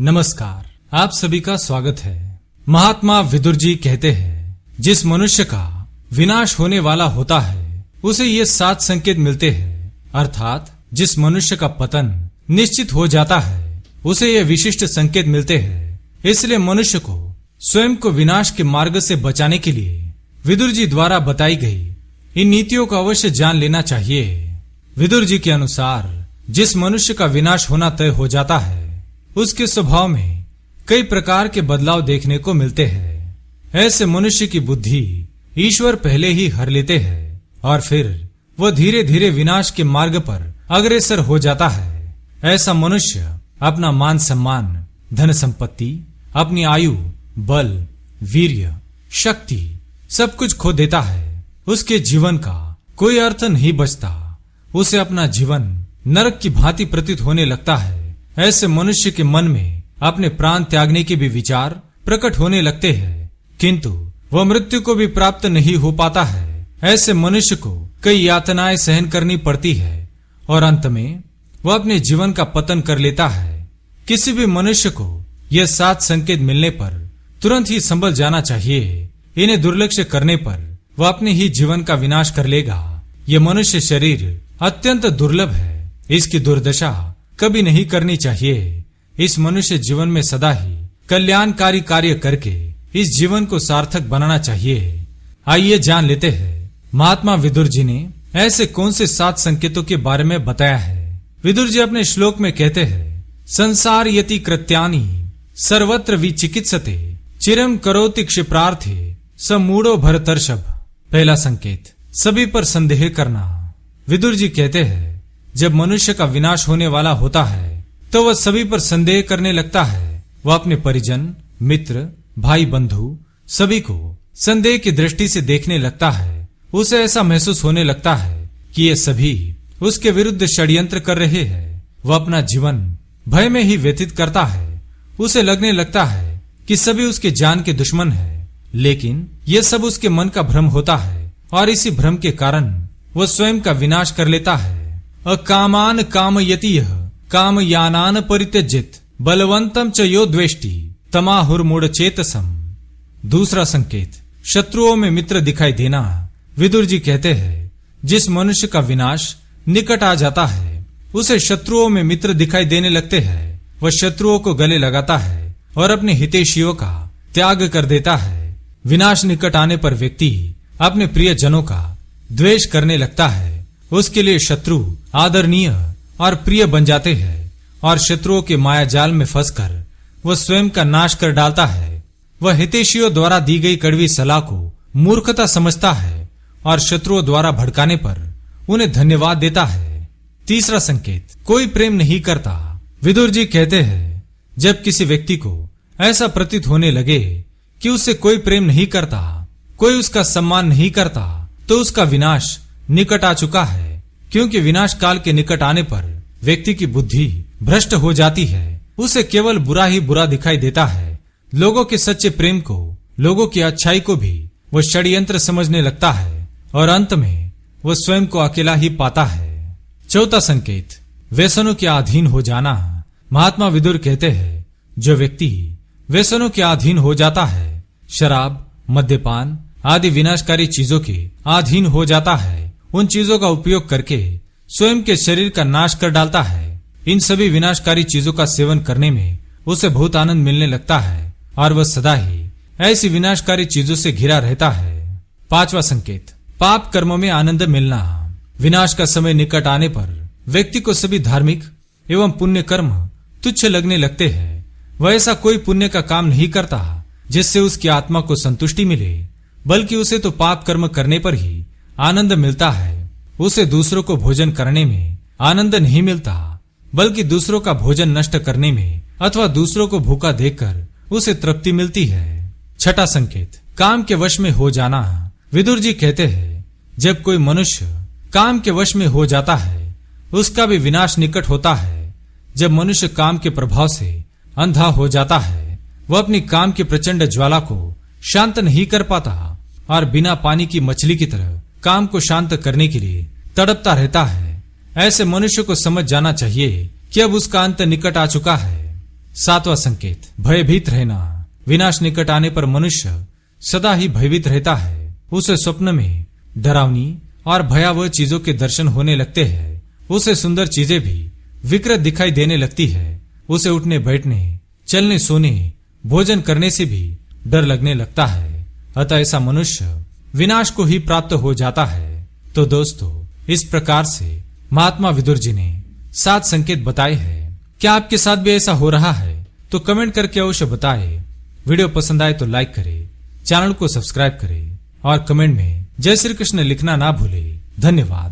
नमस्कार, आप सभी का स्वागत है। महात्मा विदुर जी कहते हैं, जिस मनुष्य का विनाश होने वाला होता है उसे ये 7 संकेत मिलते हैं, अर्थात जिस मनुष्य का पतन निश्चित हो जाता है उसे ये विशिष्ट संकेत मिलते हैं। इसलिए मनुष्य को स्वयं को विनाश के मार्ग से बचाने के लिए विदुर जी द्वारा बताई गई इन नीतियों को अवश्य जान लेना चाहिए। विदुर जी के अनुसार जिस मनुष्य का विनाश होना तय हो जाता है उसके स्वभाव में कई प्रकार के बदलाव देखने को मिलते हैं। ऐसे मनुष्य की बुद्धि ईश्वर पहले ही हर लेते हैं और फिर वह धीरे धीरे विनाश के मार्ग पर अग्रसर हो जाता है। ऐसा मनुष्य अपना मान सम्मान, धन संपत्ति, अपनी आयु, बल, वीर्य, शक्ति सब कुछ खो देता है। उसके जीवन का कोई अर्थ नहीं बचता। उसे अपना जीवन नरक की भांति प्रतीत होने लगता है। ऐसे मनुष्य के मन में अपने प्राण त्यागने के भी विचार प्रकट होने लगते हैं, किंतु वह मृत्यु को भी प्राप्त नहीं हो पाता है। ऐसे मनुष्य को कई यातनाएं सहन करनी पड़ती है और अंत में वह अपने जीवन का पतन कर लेता है। किसी भी मनुष्य को यह 7 संकेत मिलने पर तुरंत ही संभल जाना चाहिए। इन्हें दुर्लक्ष्य करने पर वह अपने ही जीवन का विनाश कर लेगा। यह मनुष्य शरीर अत्यंत दुर्लभ है, इसकी दुर्दशा कभी नहीं करनी चाहिए। इस मनुष्य जीवन में सदा ही कल्याणकारी कार्य करके इस जीवन को सार्थक बनाना चाहिए। आइए जान लेते हैं महात्मा विदुर जी ने ऐसे कौन से 7 संकेतों के बारे में बताया है। विदुर जी अपने श्लोक में कहते हैं, संसार यति कृत्यानि सर्वत्र विचिकित्सते चिरम करोति क्षिप्रार्थे समूढ़ो भरतर्षभ। पहला संकेत, सभी पर संदेह करना। विदुर जी कहते हैं, जब मनुष्य का विनाश होने वाला होता है तो वह सभी पर संदेह करने लगता है। वह अपने परिजन, मित्र, भाई बंधु सभी को संदेह की दृष्टि से देखने लगता है। उसे ऐसा महसूस होने लगता है कि ये सभी उसके विरुद्ध षड्यंत्र कर रहे हैं। वह अपना जीवन भय में ही व्यतीत करता है। उसे लगने लगता है कि सभी उसके जान के दुश्मन है, लेकिन यह सब उसके मन का भ्रम होता है और इसी भ्रम के कारण वह स्वयं का विनाश कर लेता है। अकामान कामयति यः कामयानान परित्यज्येत बलवंतम च यो द्वेष्टि तमाहुर्मूढ़ चेतसम। दूसरा संकेत, शत्रुओं में मित्र दिखाई देना। विदुर जी कहते हैं, जिस मनुष्य का विनाश निकट आ जाता है उसे शत्रुओं में मित्र दिखाई देने लगते हैं। वह शत्रुओं को गले लगाता है और अपने हितैषियों का त्याग कर देता है। विनाश निकट आने पर व्यक्ति अपने प्रिय जनों का द्वेष करने लगता है। उसके लिए शत्रु आदरणीय और प्रिय बन जाते हैं और शत्रुओं के माया जाल में फंसकर वह स्वयं का नाश कर डालता है। वह हितैषियों द्वारा दी गई कड़वी सलाह को मूर्खता समझता है और शत्रुओं द्वारा भड़काने पर उन्हें धन्यवाद देता है। तीसरा संकेत, कोई प्रेम नहीं करता। विदुर जी कहते हैं, जब किसी व्यक्ति को ऐसा प्रतीत होने लगे कि उससे कोई प्रेम नहीं करता, कोई उसका सम्मान नहीं करता, तो उसका विनाश निकट आ चुका है। क्योंकि विनाश काल के निकट आने पर व्यक्ति की बुद्धि भ्रष्ट हो जाती है। उसे केवल बुरा ही बुरा दिखाई देता है। लोगों के सच्चे प्रेम को, लोगों की अच्छाई को भी वह षड्यंत्र समझने लगता है और अंत में वह स्वयं को अकेला ही पाता है। चौथा संकेत, व्यसनों के अधीन हो जाना। महात्मा विदुर कहते हैं, जो व्यक्ति व्यसनों के अधीन हो जाता है, शराब, मद्यपान आदि विनाशकारी चीजों के अधीन हो जाता है, उन चीजों का उपयोग करके स्वयं के शरीर का नाश कर डालता है। इन सभी विनाशकारी चीजों का सेवन करने में उसे बहुत आनंद मिलने लगता है और वह सदा ही ऐसी विनाशकारी चीजों से घिरा रहता है। पांचवा संकेत, पाप कर्मों में आनंद मिलना। विनाश का समय निकट आने पर व्यक्ति को सभी धार्मिक एवं पुण्य कर्म तुच्छ लगने लगते हैं। वह ऐसा कोई पुण्य का काम नहीं करता जिससे उसकी आत्मा को संतुष्टि मिले, बल्कि उसे तो पाप कर्म करने पर ही आनंद मिलता है। उसे दूसरों को भोजन करने में आनंद नहीं मिलता, बल्कि दूसरों का भोजन नष्ट करने में अथवा दूसरों को भूखा देखकर उसे तृप्ति मिलती है। छठा संकेत, काम के वश में हो जाना। विदुर जी कहते हैं, जब कोई मनुष्य काम के वश में हो जाता है उसका भी विनाश निकट होता है। जब मनुष्य काम के प्रभाव से अंधा हो जाता है, वह अपनी काम की प्रचंड ज्वाला को शांत नहीं कर पाता और बिना पानी की मछली की तरह काम को शांत करने के लिए तड़पता रहता है। ऐसे मनुष्य को समझ जाना चाहिए कि अब उसका अंत निकट आ चुका है। सातवां संकेत, भयभीत रहना। विनाश निकट आने पर मनुष्य सदा ही भयभीत रहता है। उसे स्वप्न में डरावनी और भयावह चीजों के दर्शन होने लगते हैं। उसे सुंदर चीजें भी विकृत दिखाई देने लगती है। उसे उठने बैठने, चलने सोने, भोजन करने से भी डर लगने लगता है। अतः ऐसा मनुष्य विनाश को ही प्राप्त हो जाता है। तो दोस्तों, इस प्रकार से महात्मा विदुर जी ने 7 संकेत बताए हैं। क्या आपके साथ भी ऐसा हो रहा है? तो कमेंट करके अवश्य बताएं। वीडियो पसंद आए तो लाइक करें, चैनल को सब्सक्राइब करें और कमेंट में जय श्री कृष्ण लिखना ना भूलें। धन्यवाद।